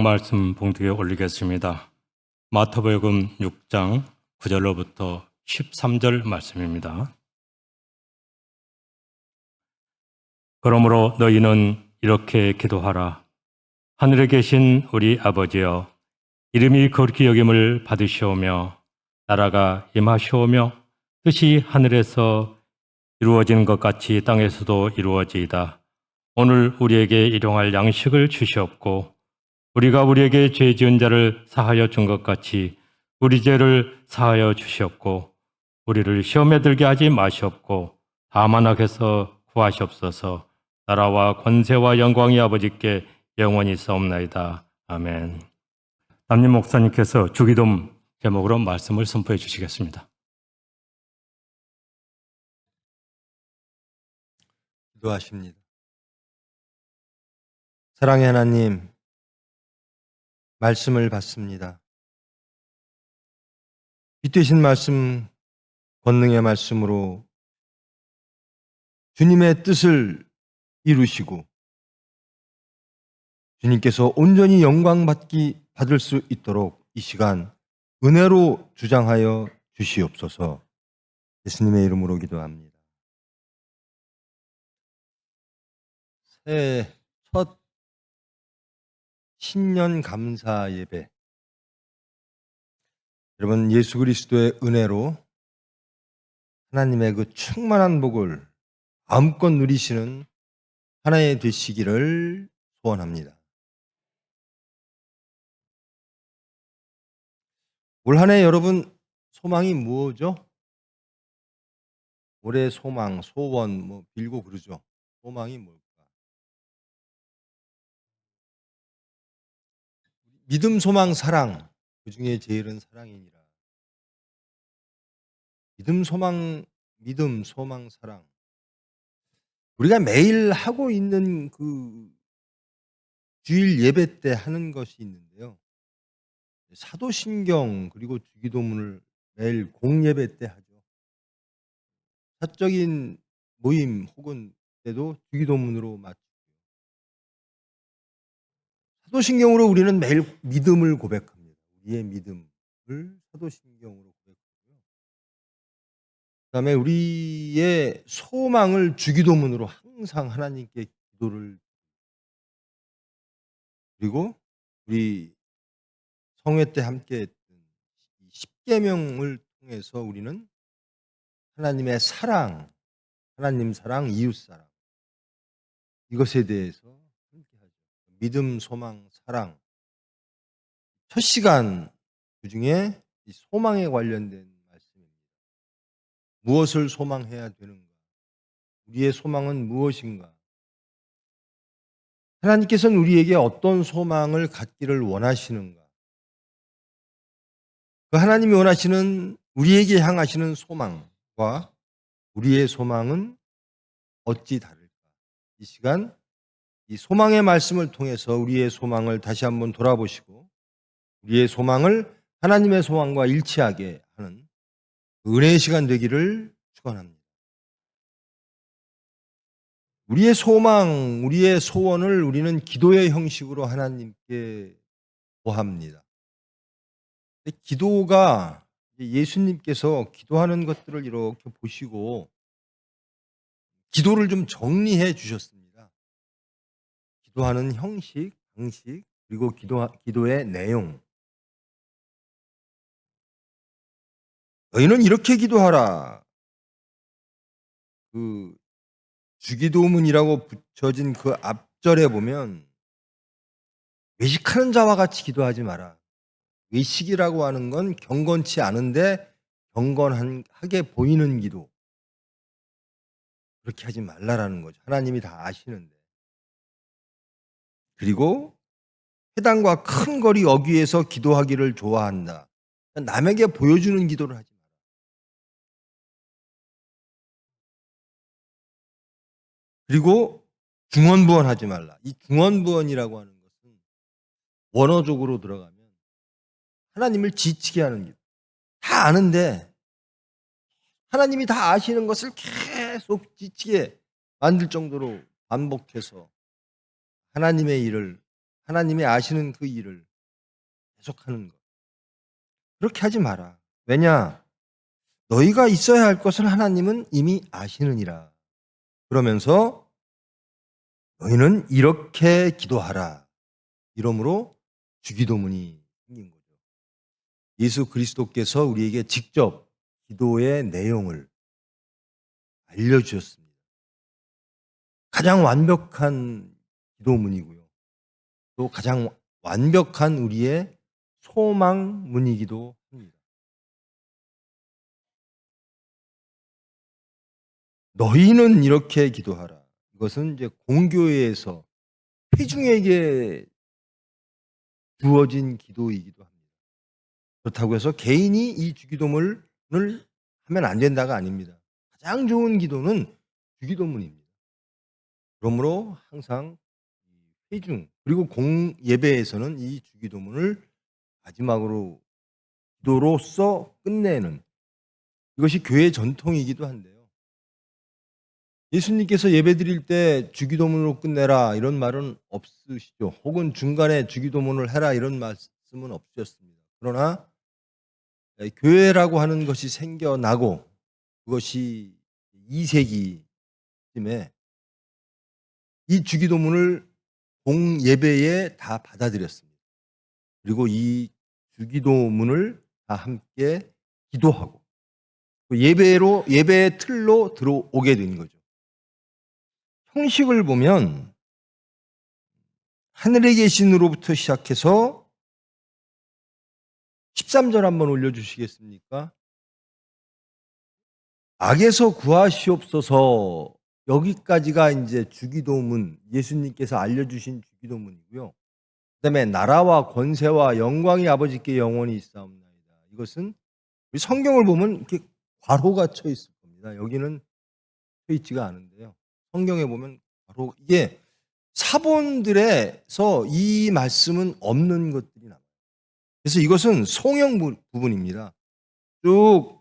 말씀 봉투에 올리겠습니다. 마태복음 6장 9절로부터 13절 말씀입니다. 그러므로 너희는 이렇게 기도하라. 하늘에 계신 우리 아버지여, 이름이 거룩히 여김을 받으시오며 나라가 임하시오며 뜻이 하늘에서 이루어지는 것 같이 땅에서도 이루어지이다. 오늘 우리에게 일용할 양식을 주시옵고 우리가 우리에게 죄 지은 자를 사하여 준 것 같이 우리 죄를 사하여 주시옵고 우리를 시험에 들게 하지 마시옵고 다만 악에서 구하시옵소서. 나라와 권세와 영광이 아버지께 영원히 있사옵나이다. 아멘. 담임 목사님께서 주기도 제목으로 말씀을 선포해 주시겠습니다. 기도하십니다. 사랑의 하나님, 말씀을 받습니다. 빛되신 말씀, 권능의 말씀으로 주님의 뜻을 이루시고 주님께서 온전히 영광 받을 수 있도록 이 시간 은혜로 주장하여 주시옵소서. 예수님의 이름으로 기도합니다. 새해 첫 신년 감사 예배, 여러분 예수 그리스도의 은혜로 하나님의 그 충만한 복을 마음껏 누리시는 한 해 되시기를 소원합니다. 올 한 해 여러분 소망이 무엇이죠? 올해 소망, 소원 빌고 그러죠. 소망이 뭘까? 믿음, 소망, 사랑. 그중에 제일은 사랑이니라. 믿음, 소망, 사랑. 우리가 매일 하고 있는 그 주일 예배 때 하는 것이 있는데요. 사도신경 그리고 주기도문을 매일 공예배 때 하죠. 사적인 모임 혹은 때도 주기도문으로 맞추고요. 사도신경으로 우리는 매일 믿음을 고백합니다. 우리의 믿음을 사도신경으로 고백하고요. 그다음에 우리의 소망을 주기도문으로 항상 하나님께 기도를, 그리고 우리 성회 때 함께 했던 십계명을 통해서 우리는 하나님의 사랑, 하나님 사랑, 이웃 사랑, 이것에 대해서 함께 하죠. 믿음, 소망, 사랑. 첫 시간 그중에 이 소망에 관련된 말씀입니다. 무엇을 소망해야 되는가? 우리의 소망은 무엇인가? 하나님께서는 우리에게 어떤 소망을 갖기를 원하시는가? 그 하나님이 원하시는 우리에게 향하시는 소망과 우리의 소망은 어찌 다를까? 이 시간 이 소망의 말씀을 통해서 우리의 소망을 다시 한번 돌아보시고 우리의 소망을 하나님의 소망과 일치하게 하는 은혜의 시간 되기를 축원합니다. 우리의 소망, 우리의 소원을 우리는 기도의 형식으로 하나님께 고합니다. 기도가 예수님께서 기도하는 것들을 이렇게 보시고 기도를 좀 정리해 주셨습니다. 기도하는 형식, 방식, 그리고 기도의 내용. 너희는 이렇게 기도하라. 그 주기도문이라고 붙여진 그 앞절에 보면 외식하는 자와 같이 기도하지 마라. 외식이라고 하는 건 경건치 않은데 경건하게 보이는 기도. 그렇게 하지 말라라는 거죠. 하나님이 다 아시는데. 그리고 회당과 큰 거리 어귀에서 기도하기를 좋아한다. 남에게 보여주는 기도를 하지 마라. 그리고 중언부언하지 말라. 이 중언부언이라고 하는 것은 원어적으로 들어가면 하나님을 지치게 하는 기도. 다 아는데 하나님이 다 아시는 것을 계속 지치게 만들 정도로 반복해서 하나님의 일을 하나님이 아시는 그 일을 계속하는 것. 그렇게 하지 마라. 왜냐? 너희가 있어야 할 것을 하나님은 이미 아시느니라. 그러면서 너희는 이렇게 기도하라. 이러므로 주기도문이 생긴 거죠. 예수 그리스도께서 우리에게 직접 기도의 내용을 알려주셨습니다. 가장 완벽한 기도문이고요. 또 가장 완벽한 우리의 소망문이기도 합니다. 너희는 이렇게 기도하라. 이것은 이제 공교회에서 회중에게 주어진 기도이기도 합니다. 그렇다고 해서 개인이 이 주기도문을 하면 안 된다가 아닙니다. 가장 좋은 기도는 주기도문입니다. 그러므로 항상 회중 그리고 공예배에서는 이 주기도문을 마지막으로 기도로서 끝내는 이것이 교회 전통이기도 한데요. 예수님께서 예배드릴 때 주기도문으로 끝내라 이런 말은 없으시죠. 혹은 중간에 주기도문을 해라 이런 말씀은 없으셨습니다. 그러나 교회라고 하는 것이 생겨나고 그것이 2세기쯤에 이 주기도문을 공예배에 다 받아들였습니다. 그리고 이 주기도문을 다 함께 기도하고 예배의 틀로 들어오게 된 거죠. 형식을 보면 하늘에 계신으로부터 시작해서 13절 한번 올려주시겠습니까? 악에서 구하시옵소서 여기까지가 이제 주기도문 예수님께서 알려주신 주기도문이고요. 그다음에 나라와 권세와 영광이 아버지께 영원히 있사옵나이다. 이것은 우리 성경을 보면 이렇게 괄호가 쳐 있을 겁니다. 여기는 쳐 있지가 않은데요. 성경에 보면 바로 이게 사본들에서 이 말씀은 없는 것들이 나와요. 그래서 이것은 송영 부분입니다. 쭉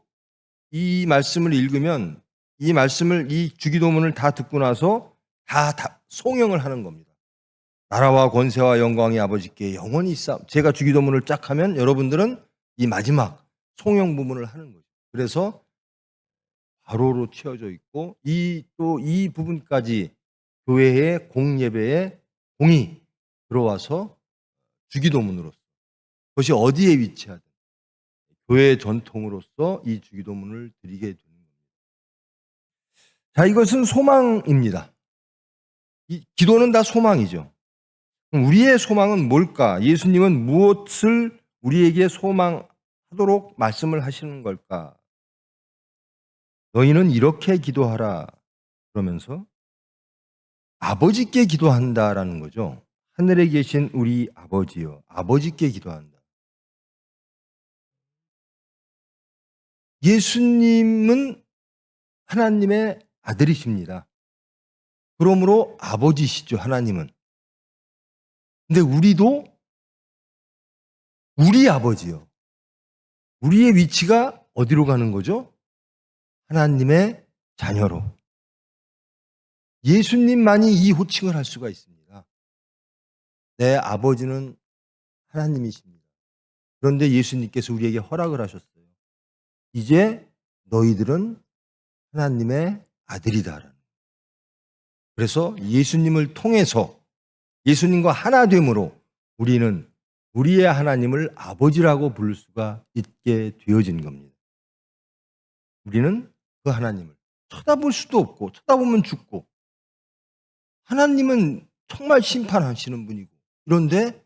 이 말씀을 읽으면 이 주기도문을 다 듣고 나서 다 송영을 하는 겁니다. 나라와 권세와 영광이 아버지께 영원히 있사. 제가 주기도문을 쫙 하면 여러분들은 이 마지막 송영 부분을 하는 거죠. 그래서 괄호로 채워져 있고 또 이 부분까지 교회의 공예배에 공이 들어와서 주기도문으로서 그것이 어디에 위치하든 교회의 전통으로서 이 주기도문을 드리게 되는 겁니다. 자, 이것은 소망입니다. 이 기도는 다 소망이죠. 그럼 우리의 소망은 뭘까? 예수님은 무엇을 우리에게 소망하도록 말씀을 하시는 걸까? 너희는 이렇게 기도하라. 그러면서 아버지께 기도한다라는 거죠. 하늘에 계신 우리 아버지요. 아버지께 기도한다. 예수님은 하나님의 아들이십니다. 그러므로 아버지시죠, 하나님은. 근데 우리도 우리 아버지요. 우리의 위치가 어디로 가는 거죠? 하나님의 자녀로. 예수님만이 이 호칭을 할 수가 있습니다. 내 아버지는 하나님이십니다. 그런데 예수님께서 우리에게 허락을 하셨어요. 이제 너희들은 하나님의 아들이다. 그래서 예수님을 통해서 예수님과 하나됨으로 우리는 우리의 하나님을 아버지라고 부를 수가 있게 되어진 겁니다. 우리는 그 하나님을 쳐다볼 수도 없고 쳐다보면 죽고 하나님은 정말 심판하시는 분이고 그런데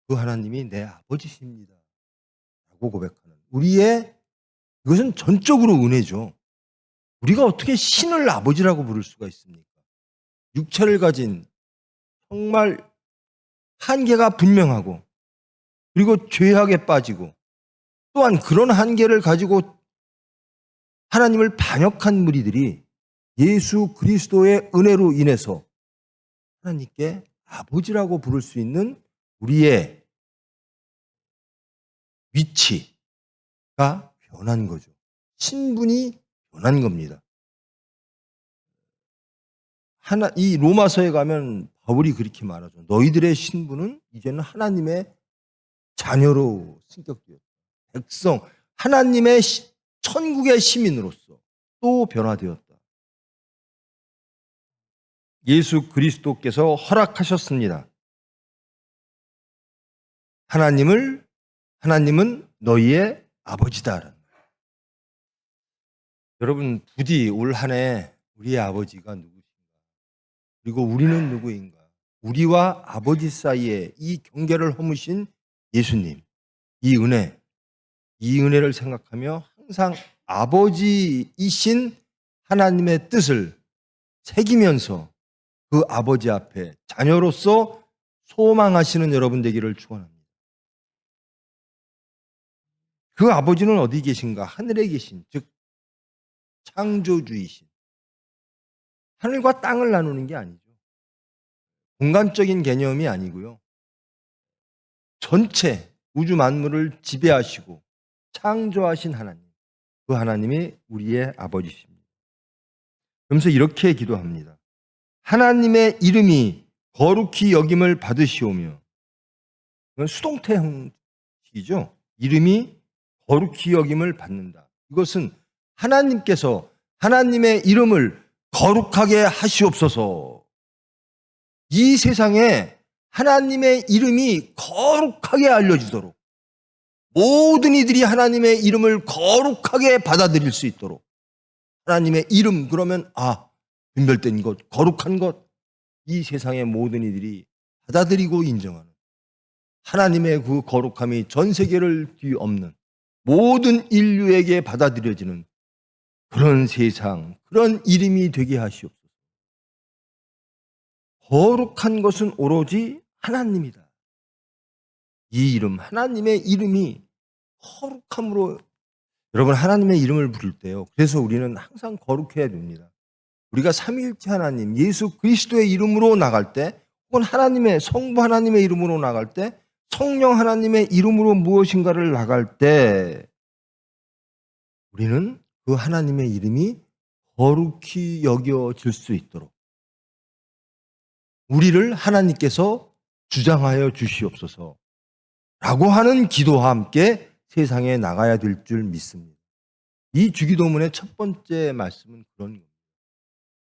그 하나님이 내 아버지십니다. 라고 고백하는 이것은 전적으로 은혜죠. 우리가 어떻게 신을 아버지라고 부를 수가 있습니까? 육체를 가진 정말 한계가 분명하고 그리고 죄악에 빠지고 또한 그런 한계를 가지고 하나님을 반역한 무리들이 예수 그리스도의 은혜로 인해서 하나님께 아버지라고 부를 수 있는 우리의 위치가 변한 거죠. 신분이 변한 겁니다. 이 로마서에 가면 바울이 그렇게 말하죠. 너희들의 신분은 이제는 하나님의 자녀로 승격되었다. 백성, 하나님의 천국의 시민으로서 또 변화되었다. 예수 그리스도께서 허락하셨습니다. 하나님은 너희의 아버지다. 여러분, 부디 올 한 해 우리의 아버지가 누구신가? 그리고 우리는 누구인가? 우리와 아버지 사이에 이 경계를 허무신 예수님, 이 은혜를 생각하며 항상 아버지이신 하나님의 뜻을 새기면서 그 아버지 앞에 자녀로서 소망하시는 여러분 되기를 축원합니다. 그 아버지는 어디 계신가? 하늘에 계신, 즉 창조주이신. 하늘과 땅을 나누는 게 아니죠. 공간적인 개념이 아니고요. 전체 우주 만물을 지배하시고 창조하신 하나님. 그 하나님이 우리의 아버지십니다. 그러면서 이렇게 기도합니다. 하나님의 이름이 거룩히 여김을 받으시오며, 이건 수동태 형식이죠. 이름이 거룩히 여김을 받는다. 이것은 하나님께서 하나님의 이름을 거룩하게 하시옵소서. 이 세상에 하나님의 이름이 거룩하게 알려지도록, 모든 이들이 하나님의 이름을 거룩하게 받아들일 수 있도록, 하나님의 이름 그러면 분별된 것, 거룩한 것, 이 세상의 모든 이들이 받아들이고 인정하는 하나님의 그 거룩함이 전 세계를 뒤엎는 모든 인류에게 받아들여지는 그런 세상, 그런 이름이 되게 하시옵소서. 거룩한 것은 오로지 하나님이다. 이 이름, 하나님의 이름이 거룩함으로, 여러분 하나님의 이름을 부를 때요, 그래서 우리는 항상 거룩해야 됩니다. 우리가 삼위일체 하나님, 예수 그리스도의 이름으로 나갈 때, 혹은 하나님의 성부 하나님의 이름으로 나갈 때, 성령 하나님의 이름으로 무엇인가를 나갈 때, 우리는 그 하나님의 이름이 거룩히 여겨질 수 있도록 우리를 하나님께서 주장하여 주시옵소서 라고 하는 기도와 함께 세상에 나가야 될 줄 믿습니다. 이 주기도문의 첫 번째 말씀은 그런 겁니다.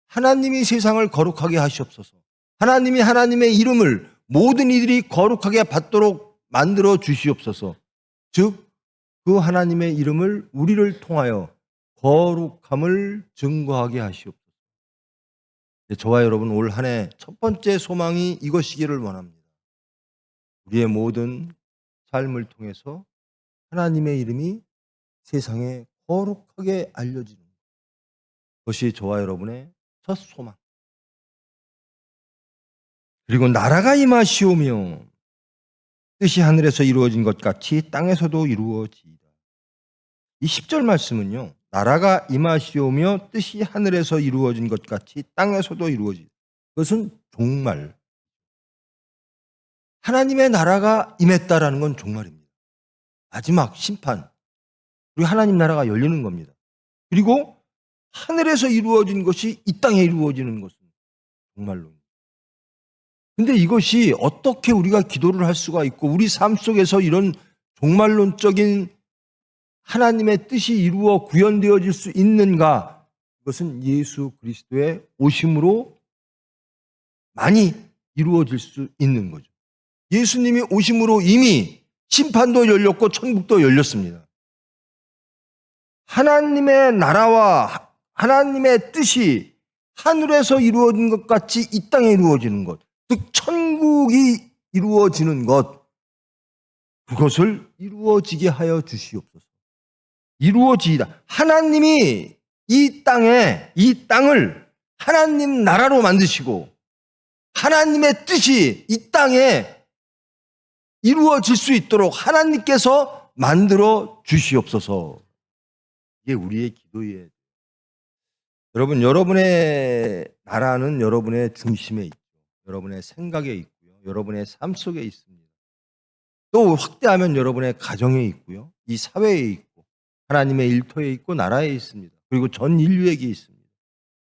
하나님이 세상을 거룩하게 하시옵소서. 하나님이 하나님의 이름을 모든 이들이 거룩하게 받도록 만들어 주시옵소서. 즉, 그 하나님의 이름을 우리를 통하여 거룩함을 증거하게 하시옵소서. 저와 여러분 올 한 해 첫 번째 소망이 이것이기를 원합니다. 우리의 모든 삶을 통해서 하나님의 이름이 세상에 거룩하게 알려지는 것이 저와 여러분의 첫 소망. 그리고 나라가 임하시오며 뜻이 하늘에서 이루어진 것 같이 땅에서도 이루어지이다. 이 10절 말씀은요, 나라가 임하시오며 뜻이 하늘에서 이루어진 것 같이 땅에서도 이루어지이다. 그것은 종말. 하나님의 나라가 임했다라는 건 종말입니다. 마지막 심판. 그리고 하나님 나라가 열리는 겁니다. 그리고 하늘에서 이루어진 것이 이 땅에 이루어지는 것은 종말론입니다. 근데 이것이 어떻게 우리가 기도를 할 수가 있고 우리 삶 속에서 이런 종말론적인 하나님의 뜻이 이루어 구현되어질 수 있는가? 그것은 예수 그리스도의 오심으로 많이 이루어질 수 있는 거죠. 예수님이 오심으로 이미 심판도 열렸고 천국도 열렸습니다. 하나님의 나라와 하나님의 뜻이 하늘에서 이루어진 것 같이 이 땅에 이루어지는 것, 즉 천국이 이루어지는 것, 그것을 이루어지게 하여 주시옵소서. 이루어지이다. 하나님이 이 땅을 하나님 나라로 만드시고 하나님의 뜻이 이 땅에 이루어질 수 있도록 하나님께서 만들어 주시옵소서. 이게 우리의 기도예요. 여러분, 여러분의 나라는 여러분의 중심에 있고 여러분의 생각에 있고요, 여러분의 삶 속에 있습니다. 또 확대하면 여러분의 가정에 있고요, 이 사회에 있고 하나님의 일터에 있고 나라에 있습니다. 그리고 전 인류에게 있습니다.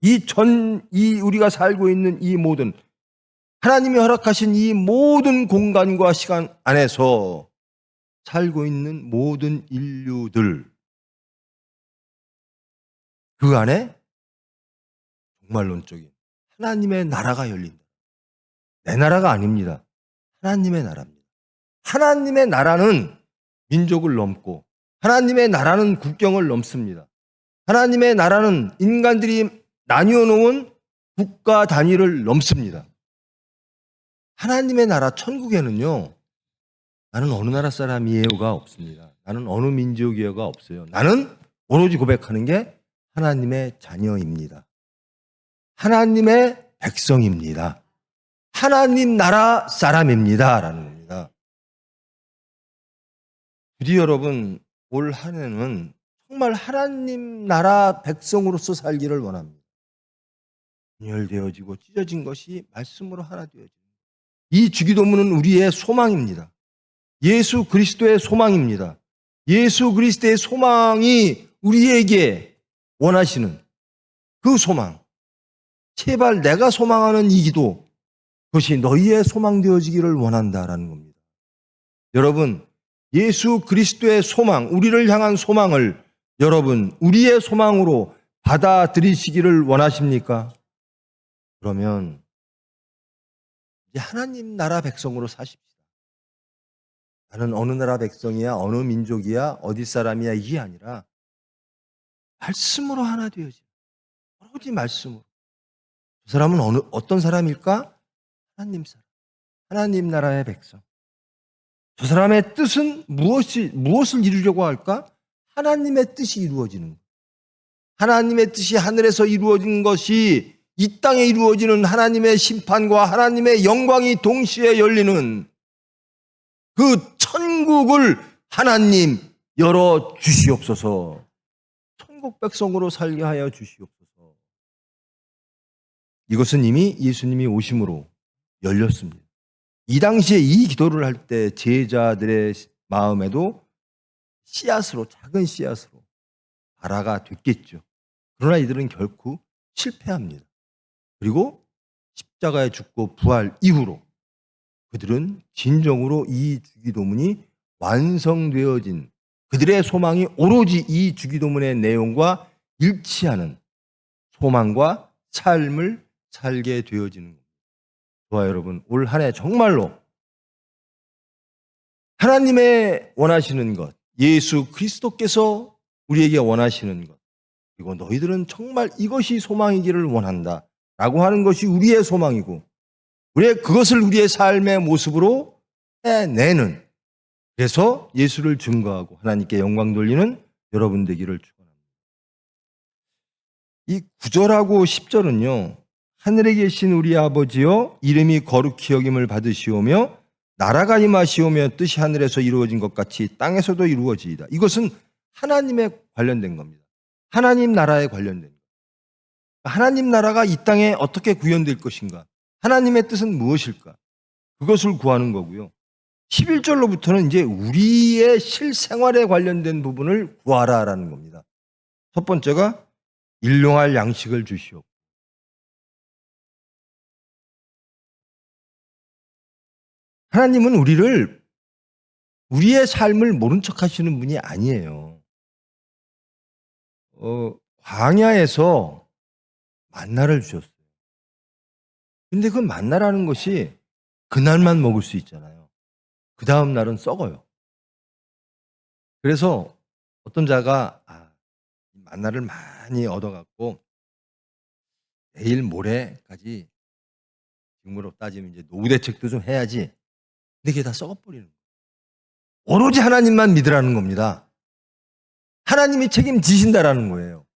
이 우리가 살고 있는 이 모든 하나님이 허락하신 이 모든 공간과 시간 안에서 살고 있는 모든 인류들, 그 안에 종말론적인 하나님의 나라가 열린다. 내 나라가 아닙니다. 하나님의 나라입니다. 하나님의 나라는 민족을 넘고 하나님의 나라는 국경을 넘습니다. 하나님의 나라는 인간들이 나뉘어 놓은 국가 단위를 넘습니다. 하나님의 나라 천국에는요, 나는 어느 나라 사람이에요가 없습니다. 나는 어느 민족이에요가 없어요. 나는 오로지 고백하는 게 하나님의 자녀입니다. 하나님의 백성입니다. 하나님 나라 사람입니다. 라는 겁니다. 부디 여러분, 올 한 해는 정말 하나님 나라 백성으로서 살기를 원합니다. 분열되어지고 찢어진 것이 말씀으로 하나 되어지는 이 주기도문은 우리의 소망입니다. 예수 그리스도의 소망입니다. 예수 그리스도의 소망이 우리에게 원하시는 그 소망. 제발 내가 소망하는 이 기도, 그것이 너희의 소망 되어지기를 원한다라는 겁니다. 여러분, 예수 그리스도의 소망, 우리를 향한 소망을 여러분, 우리의 소망으로 받아들이시기를 원하십니까? 그러면 이제 하나님 나라 백성으로 사십시다. 나는 어느 나라 백성이야, 어느 민족이야, 어디 사람이야, 이게 아니라 말씀으로 하나 되어지. 오로지 말씀으로. 그 사람은 어떤 사람일까? 하나님 사람. 하나님 나라의 백성. 저 사람의 뜻은 무엇을 이루려고 할까? 하나님의 뜻이 이루어지는 것. 하나님의 뜻이 하늘에서 이루어진 것이 이 땅에 이루어지는 하나님의 심판과 하나님의 영광이 동시에 열리는 그 천국을 하나님 열어 주시옵소서. 천국 백성으로 살게 하여 주시옵소서. 이것은 이미 예수님이 오심으로 열렸습니다. 이 당시에 이 기도를 할 때 제자들의 마음에도 씨앗으로, 작은 씨앗으로 발화가 됐겠죠. 그러나 이들은 결코 실패합니다. 그리고 십자가에 죽고 부활 이후로 그들은 진정으로 이 주기도문이 완성되어진, 그들의 소망이 오로지 이 주기도문의 내용과 일치하는 소망과 삶을 살게 되어지는 겁니다. 저와 여러분, 올 한 해 정말로 하나님의 원하시는 것, 예수 그리스도께서 우리에게 원하시는 것, 그리고 너희들은 정말 이것이 소망이기를 원한다 라고 하는 것이 우리의 소망이고, 그것을 우리의 삶의 모습으로 해내는, 그래서 예수를 증거하고 하나님께 영광 돌리는 여러분 되기를 축원합니다. 이 9절하고 10절은요, 하늘에 계신 우리 아버지여 이름이 거룩히 여김을 받으시오며 나라가 임하시오며 뜻이 하늘에서 이루어진 것 같이 땅에서도 이루어지이다. 이것은 하나님에 관련된 겁니다. 하나님 나라에 관련된 겁니다. 하나님 나라가 이 땅에 어떻게 구현될 것인가? 하나님의 뜻은 무엇일까? 그것을 구하는 거고요. 11절로부터는 이제 우리의 실생활에 관련된 부분을 구하라라는 겁니다. 첫 번째가 일용할 양식을 주시오. 하나님은 우리의 삶을 모른 척 하시는 분이 아니에요. 광야에서 만나를 주셨어요. 근데 그 만나라는 것이 그날만 먹을 수 있잖아요. 그 다음 날은 썩어요. 그래서 어떤 자가 만나를 많이 얻어갖고 내일 모레까지, 지금으로 따지면 이제 노후 대책도 좀 해야지. 근데 그게 다 썩어버리는 거예요. 오로지 하나님만 믿으라는 겁니다. 하나님이 책임지신다라는 거예요.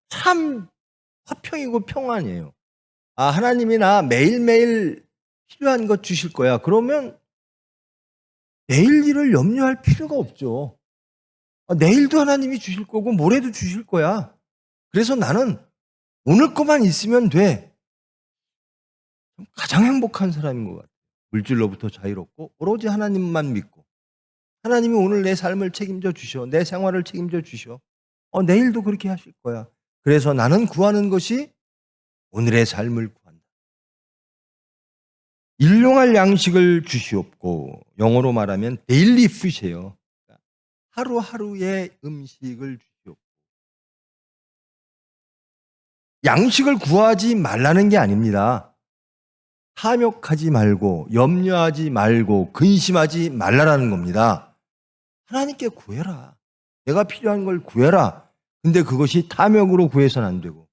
참 화평이고 평안이에요. 하나님이 나 매일매일 필요한 것 주실 거야. 그러면 내일 일을 염려할 필요가 없죠. 내일도 하나님이 주실 거고 모레도 주실 거야. 그래서 나는 오늘 것만 있으면 돼. 가장 행복한 사람인 것 같아요. 물질로부터 자유롭고 오로지 하나님만 믿고, 하나님이 오늘 내 삶을 책임져 주셔, 내 생활을 책임져 주셔. 내일도 그렇게 하실 거야. 그래서 나는 구하는 것이 오늘의 삶을 구한다. 일용할 양식을 주시옵고, 영어로 말하면 데일리 푸시예요. 하루하루의 음식을 주시옵고. 양식을 구하지 말라는 게 아닙니다. 탐욕하지 말고 염려하지 말고 근심하지 말라라는 겁니다. 하나님께 구해라. 내가 필요한 걸 구해라. 근데 그것이 탐욕으로 구해서는 안 되고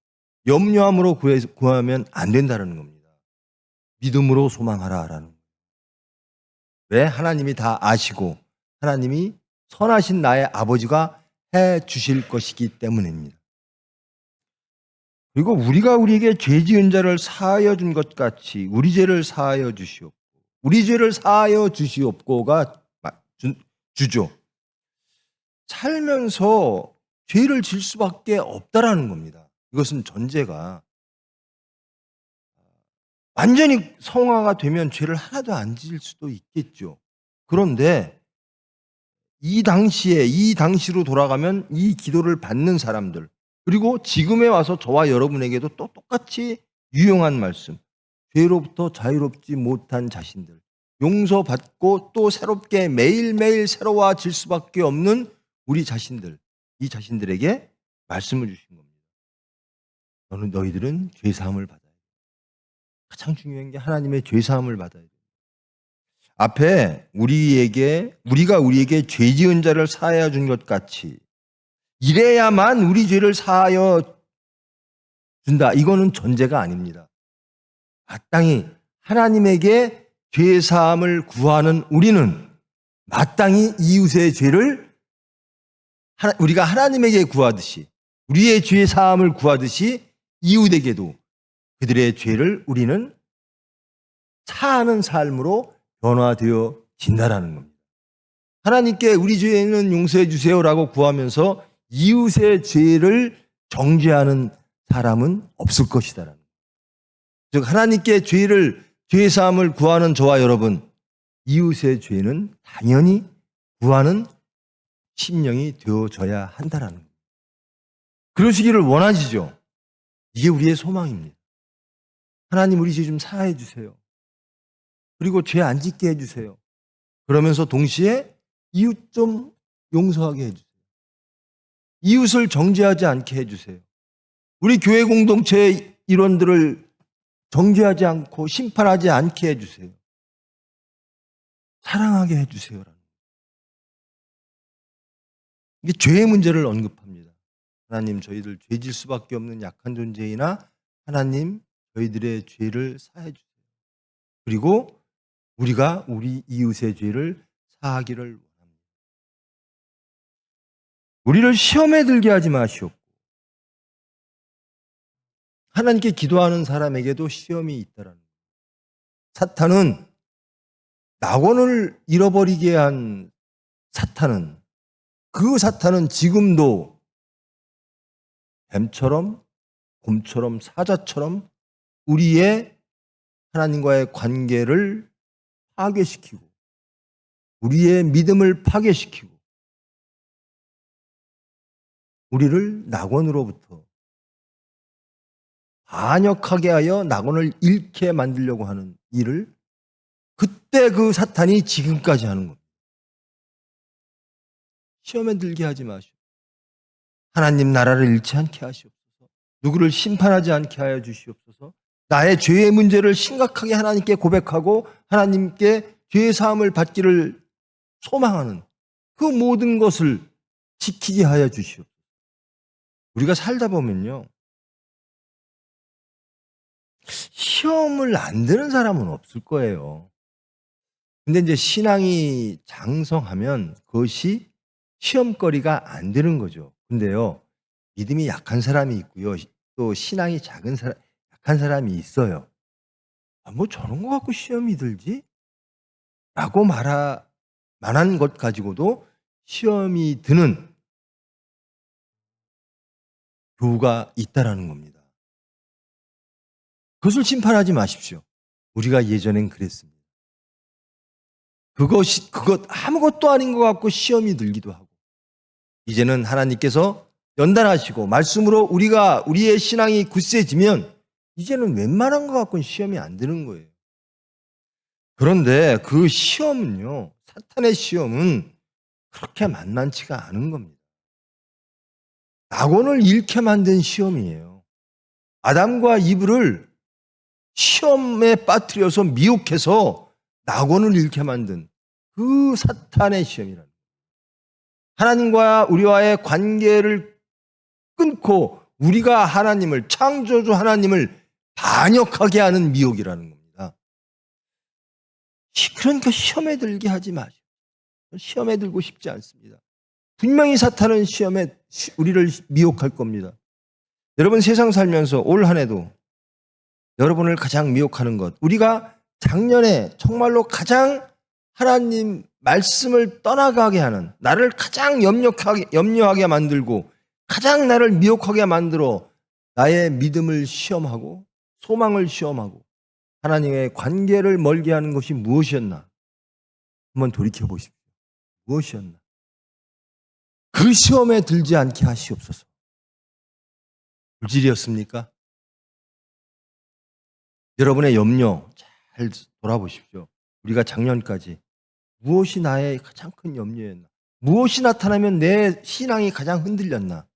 염려함으로 구하면 안 된다는 겁니다. 믿음으로 소망하라라는 거예요. 왜? 하나님이 다 아시고 하나님이 선하신 나의 아버지가 해 주실 것이기 때문입니다. 그리고 우리가 우리에게 죄 지은 자를 사하여 준 것 같이 우리 죄를 사하여 주시옵고, 우리 죄를 사하여 주시옵고가 주죠. 살면서 죄를 질 수밖에 없다라는 겁니다. 이것은 전제가 완전히 성화가 되면 죄를 하나도 안 지을 수도 있겠죠. 그런데 이 당시로 돌아가면 이 기도를 받는 사람들, 그리고 지금에 와서 저와 여러분에게도 또 똑같이 유용한 말씀, 죄로부터 자유롭지 못한 자신들, 용서받고 또 새롭게 매일매일 새로워질 수밖에 없는 우리 자신들, 이 자신들에게 말씀을 주신 겁니다. 너희들은 죄사함을 받아야 돼. 가장 중요한 게 하나님의 죄사함을 받아야 돼. 앞에 우리가 우리에게 죄 지은 자를 사하여 준 것 같이 이래야만 우리 죄를 사하여 준다. 이거는 전제가 아닙니다. 마땅히 하나님에게 죄 사함을 구하는 우리는 마땅히 이웃의 죄를 우리가 하나님에게 구하듯이, 우리의 죄 사함을 구하듯이 이웃에게도 그들의 죄를 우리는 사하는 삶으로 변화되어진다라는 겁니다. 하나님께 우리 죄는 용서해 주세요라고 구하면서 이웃의 죄를 정죄하는 사람은 없을 것이다라는 거예요. 즉 하나님께 죄 사함을 구하는 저와 여러분, 이웃의 죄는 당연히 구하는 심령이 되어져야 한다라는 거예요. 그러시기를 원하시죠. 이게 우리의 소망입니다. 하나님 우리 죄 좀 사해 주세요. 그리고 죄 안 짓게 해주세요. 그러면서 동시에 이웃 좀 용서하게 해주세요. 이웃을 정죄하지 않게 해주세요. 우리 교회 공동체의 일원들을 정죄하지 않고 심판하지 않게 해주세요. 사랑하게 해주세요. 이게 죄의 문제를 언급합니다. 하나님 저희들 죄질 수밖에 없는 약한 존재이나 하나님 저희들의 죄를 사해 주세요. 그리고 우리가 우리 이웃의 죄를 사하기를 원합니다. 우리를 시험에 들게 하지 마시옵고, 하나님께 기도하는 사람에게도 시험이 있다라는 거예요. 사탄은 낙원을 잃어버리게 한 그 사탄은 지금도 뱀처럼 곰처럼 사자처럼 우리의 하나님과의 관계를 파괴시키고 우리의 믿음을 파괴시키고 우리를 낙원으로부터 반역하게 하여 낙원을 잃게 만들려고 하는 일을 그때 그 사탄이 지금까지 하는 겁니다. 시험에 들게 하지 마시오. 하나님 나라를 잃지 않게 하시옵소서. 누구를 심판하지 않게 하여 주시옵소서. 나의 죄의 문제를 심각하게 하나님께 고백하고 하나님께 죄의 사함을 받기를 소망하는 그 모든 것을 지키게 하여 주시옵소서. 우리가 살다 보면요, 시험을 안 드는 사람은 없을 거예요. 근데 이제 신앙이 장성하면 그것이 시험거리가 안 되는 거죠. 근데요, 믿음이 약한 사람이 있고요, 또 신앙이 약한 사람이 있어요. 뭐 저런 거 갖고 시험이 들지? 라고 말한 것 가지고도 시험이 드는 교우가 있다라는 겁니다. 그것을 심판하지 마십시오. 우리가 예전엔 그랬습니다. 그것 아무것도 아닌 것 같고 시험이 들기도 하고, 이제는 하나님께서 연단하시고 말씀으로 우리의 신앙이 굳세지면 이제는 웬만한 것 갖고는 시험이 안 드는 거예요. 그런데 그 시험은요, 사탄의 시험은 그렇게 만만치가 않은 겁니다. 낙원을 잃게 만든 시험이에요. 아담과 이브를 시험에 빠뜨려서 미혹해서 낙원을 잃게 만든 그 사탄의 시험이라는 거예요. 하나님과 우리와의 관계를 끊고 우리가 하나님을, 창조주 하나님을 반역하게 하는 미혹이라는 겁니다. 그러니까 시험에 들게 하지 마시오. 시험에 들고 싶지 않습니다. 분명히 사탄은 시험에 우리를 미혹할 겁니다. 여러분, 세상 살면서 올 한 해도 여러분을 가장 미혹하는 것, 우리가 작년에 정말로 가장 하나님 말씀을 떠나가게 하는, 나를 가장 염려하게 만들고 가장 나를 미혹하게 만들어 나의 믿음을 시험하고 소망을 시험하고 하나님의 관계를 멀게 하는 것이 무엇이었나? 한번 돌이켜 보십시오. 무엇이었나? 그 시험에 들지 않게 하시옵소서. 물질이었습니까? 여러분의 염려 잘 돌아보십시오. 우리가 작년까지 무엇이 나의 가장 큰 염려였나? 무엇이 나타나면 내 신앙이 가장 흔들렸나?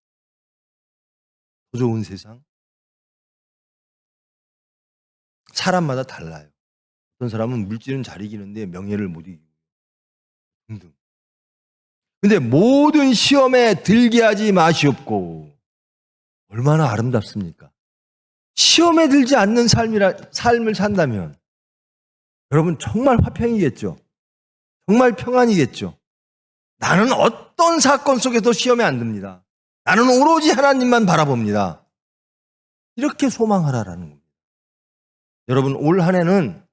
더 좋은 세상? 사람마다 달라요. 어떤 사람은 물질은 잘 이기는데 명예를 못 이기고 등등. 근데 모든 시험에 들게 하지 마시옵고. 얼마나 아름답습니까? 시험에 들지 않는 삶을 산다면 여러분 정말 화평이겠죠. 정말 평안이겠죠. 나는 어떤 사건 속에도 시험에 안 듭니다. 나는 오로지 하나님만 바라봅니다. 이렇게 소망하라라는 겁니다. 여러분, 올 한 해는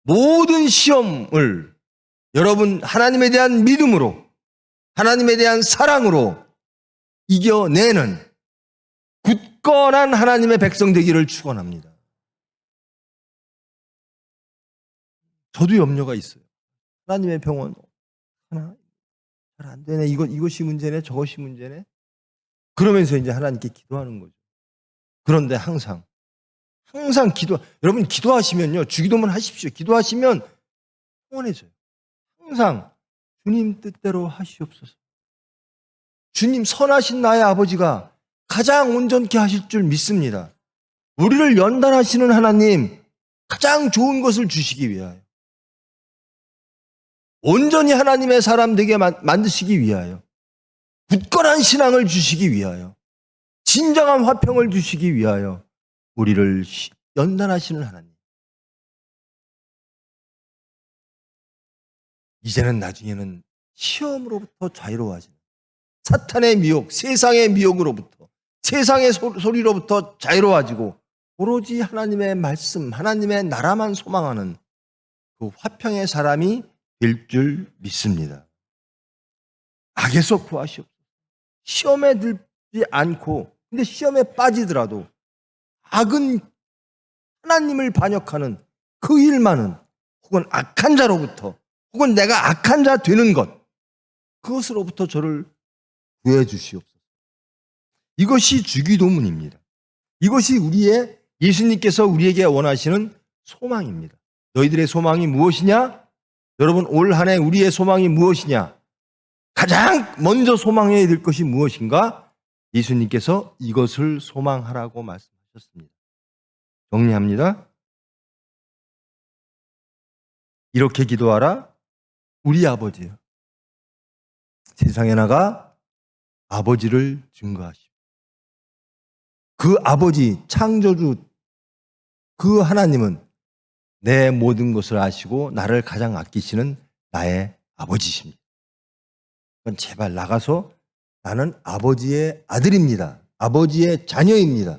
모든 시험을 여러분 하나님에 대한 믿음으로, 하나님에 대한 사랑으로 이겨내는 굳건한 하나님의 백성 되기를 축원합니다. 저도 염려가 있어요. 하나님의 병원 하나 잘 안 되네. 이것이 문제네. 저것이 문제네. 그러면서 이제 하나님께 기도하는 거죠. 그런데 항상 여러분 기도하시면요. 주기도문 하십시오. 기도하시면 평안해져요. 항상 주님 뜻대로 하시옵소서. 주님 선하신 나의 아버지가 가장 온전케 하실 줄 믿습니다. 우리를 연단하시는 하나님, 가장 좋은 것을 주시기 위하여, 온전히 하나님의 사람 되게 만드시기 위하여, 굳건한 신앙을 주시기 위하여, 진정한 화평을 주시기 위하여 우리를 연단하시는 하나님. 이제는 나중에는 시험으로부터 자유로워지는 사탄의 미혹, 세상의 미혹으로부터, 세상의 소리로부터 자유로워지고 오로지 하나님의 말씀, 하나님의 나라만 소망하는 그 화평의 사람이 될 줄 믿습니다. 악에서 구하시옵소서. 시험에 들지 않고, 근데 시험에 빠지더라도 악은 하나님을 반역하는 그 일만은, 혹은 악한 자로부터, 혹은 내가 악한 자 되는 것, 그것으로부터 저를 구해 주시옵소서. 이것이 주기도문입니다. 이것이 예수님께서 우리에게 원하시는 소망입니다. 너희들의 소망이 무엇이냐? 여러분, 올 한 해 우리의 소망이 무엇이냐? 가장 먼저 소망해야 될 것이 무엇인가? 예수님께서 이것을 소망하라고 말씀하셨습니다. 정리합니다. 이렇게 기도하라. 우리 아버지여, 세상에 나가 아버지를 증거하시오. 그 아버지, 창조주, 그 하나님은 내 모든 것을 아시고 나를 가장 아끼시는 나의 아버지십니다. 그건 제발 나가서 나는 아버지의 아들입니다. 아버지의 자녀입니다.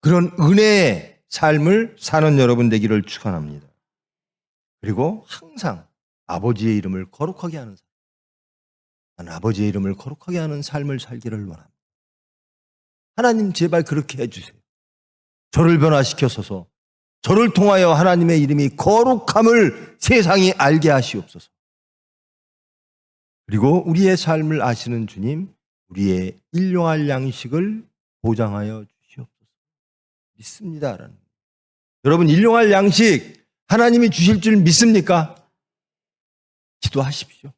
그런 은혜의 삶을 사는 여러분 되기를 축원합니다. 그리고 항상 아버지의 이름을 거룩하게 하는 삶, 난 아버지의 이름을 거룩하게 하는 삶을 살기를 원합니다. 하나님 제발 그렇게 해주세요. 저를 변화시켜서서 저를 통하여 하나님의 이름이 거룩함을 세상이 알게 하시옵소서. 그리고 우리의 삶을 아시는 주님, 우리의 일용할 양식을 보장하여 주시옵소서. 믿습니다. 여러분, 일용할 양식, 하나님이 주실 줄 믿습니까? 기도하십시오.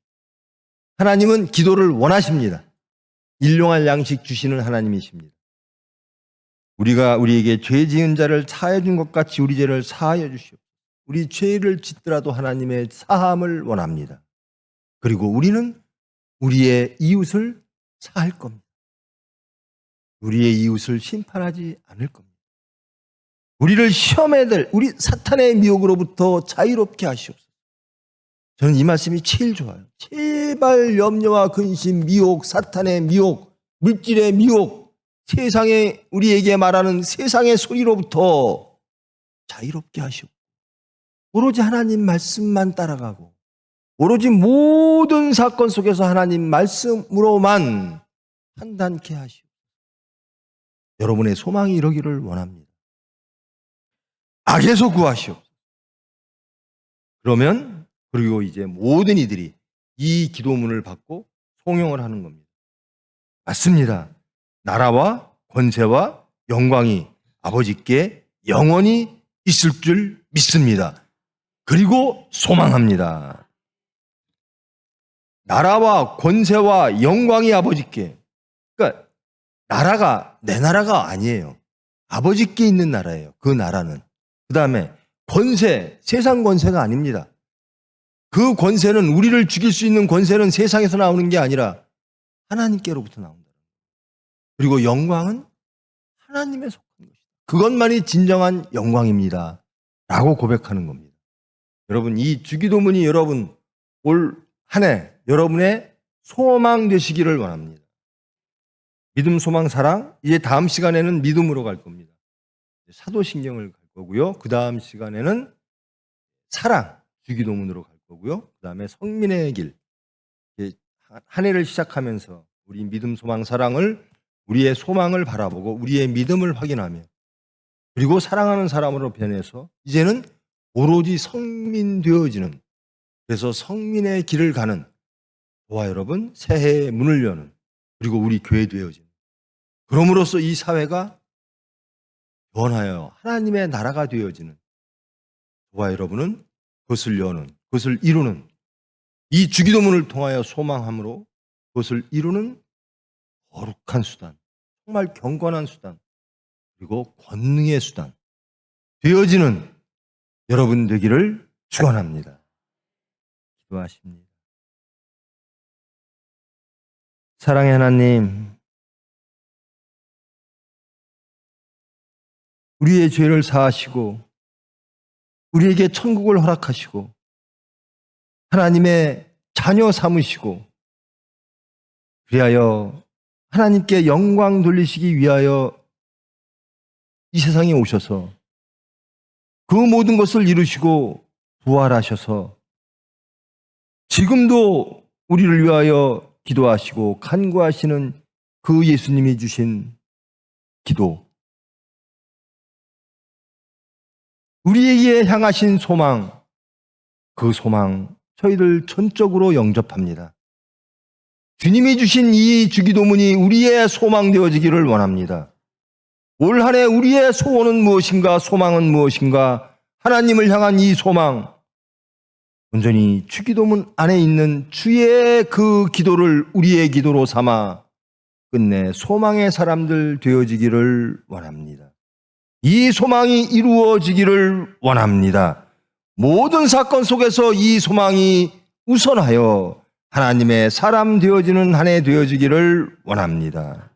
하나님은 기도를 원하십니다. 일용할 양식 주시는 하나님이십니다. 우리가 우리에게 죄 지은 자를 사하여 준 것 같이 우리 죄를 사하여 주시옵소서. 우리 죄를 짓더라도 하나님의 사함을 원합니다. 그리고 우리는 우리의 이웃을 사할 겁니다. 우리의 이웃을 심판하지 않을 겁니다. 우리를 시험에 들 우리 사탄의 미혹으로부터 자유롭게 하시옵소서. 저는 이 말씀이 제일 좋아요. 제발 염려와 근심, 미혹, 사탄의 미혹, 물질의 미혹, 세상에 우리에게 말하는 세상의 소리로부터 자유롭게 하시옵소서. 오로지 하나님 말씀만 따라가고 오로지 모든 사건 속에서 하나님 말씀으로만 판단케 하시옵소서. 여러분의 소망이 이러기를 원합니다. 악에서 구하시옵소서. 그러면 그리고 이제 모든 이들이 이 기도문을 받고 송영을 하는 겁니다. 맞습니다. 나라와 권세와 영광이 아버지께 영원히 있을 줄 믿습니다. 그리고 소망합니다. 나라와 권세와 영광이 아버지께, 그러니까 나라가 내 나라가 아니에요. 아버지께 있는 나라예요. 그 나라는. 그 다음에 권세, 세상 권세가 아닙니다. 그 권세는, 우리를 죽일 수 있는 권세는 세상에서 나오는 게 아니라 하나님께로부터 나온다. 그리고 영광은 하나님에 속한 것이다. 그것만이 진정한 영광입니다. 라고 고백하는 겁니다. 여러분, 이 주기도문이 여러분 올 한 해 여러분의 소망 되시기를 원합니다. 믿음, 소망, 사랑. 이제 다음 시간에는 믿음으로 갈 겁니다. 사도신경을 갈 거고요. 그 다음 시간에는 사랑, 주기도문으로 갈 거고요. 그 다음에 성민의 길. 한 해를 시작하면서 우리 믿음, 소망, 사랑을, 우리의 소망을 바라보고 우리의 믿음을 확인하며 그리고 사랑하는 사람으로 변해서 이제는 오로지 성민 되어지는, 그래서 성민의 길을 가는 저와 여러분 새해의 문을 여는, 그리고 우리 교회 되어지는, 그럼으로써 이 사회가 변하여 하나님의 나라가 되어지는 저와 여러분은 그것을 여는, 그것을 이루는, 이 주기도문을 통하여 소망함으로 그것을 이루는 거룩한 수단, 정말 경건한 수단, 그리고 권능의 수단 되어지는 여러분 되기를 축원합니다. 기도하십니다. 사랑의 하나님, 우리의 죄를 사하시고 우리에게 천국을 허락하시고 하나님의 자녀 삼으시고 그리하여 하나님께 영광 돌리시기 위하여 이 세상에 오셔서 그 모든 것을 이루시고 부활하셔서 지금도 우리를 위하여 기도하시고 간구하시는 그 예수님이 주신 기도, 우리에게 향하신 소망, 그 소망 저희들 전적으로 영접합니다. 주님이 주신 이 주기도문이 우리의 소망 되어지기를 원합니다. 올 한 해 우리의 소원은 무엇인가, 소망은 무엇인가, 하나님을 향한 이 소망, 온전히 주기도문 안에 있는 주의 그 기도를 우리의 기도로 삼아 끝내 소망의 사람들 되어지기를 원합니다. 이 소망이 이루어지기를 원합니다. 모든 사건 속에서 이 소망이 우선하여 하나님의 사람 되어지는 한 해 되어지기를 원합니다.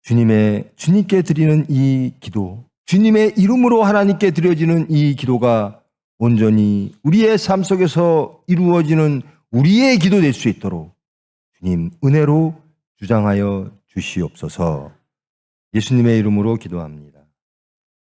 주님께 드리는 이 기도, 주님의 이름으로 하나님께 드려지는 이 기도가 온전히 우리의 삶 속에서 이루어지는 우리의 기도 될 수 있도록 주님 은혜로 주장하여 주시옵소서. 예수님의 이름으로 기도합니다.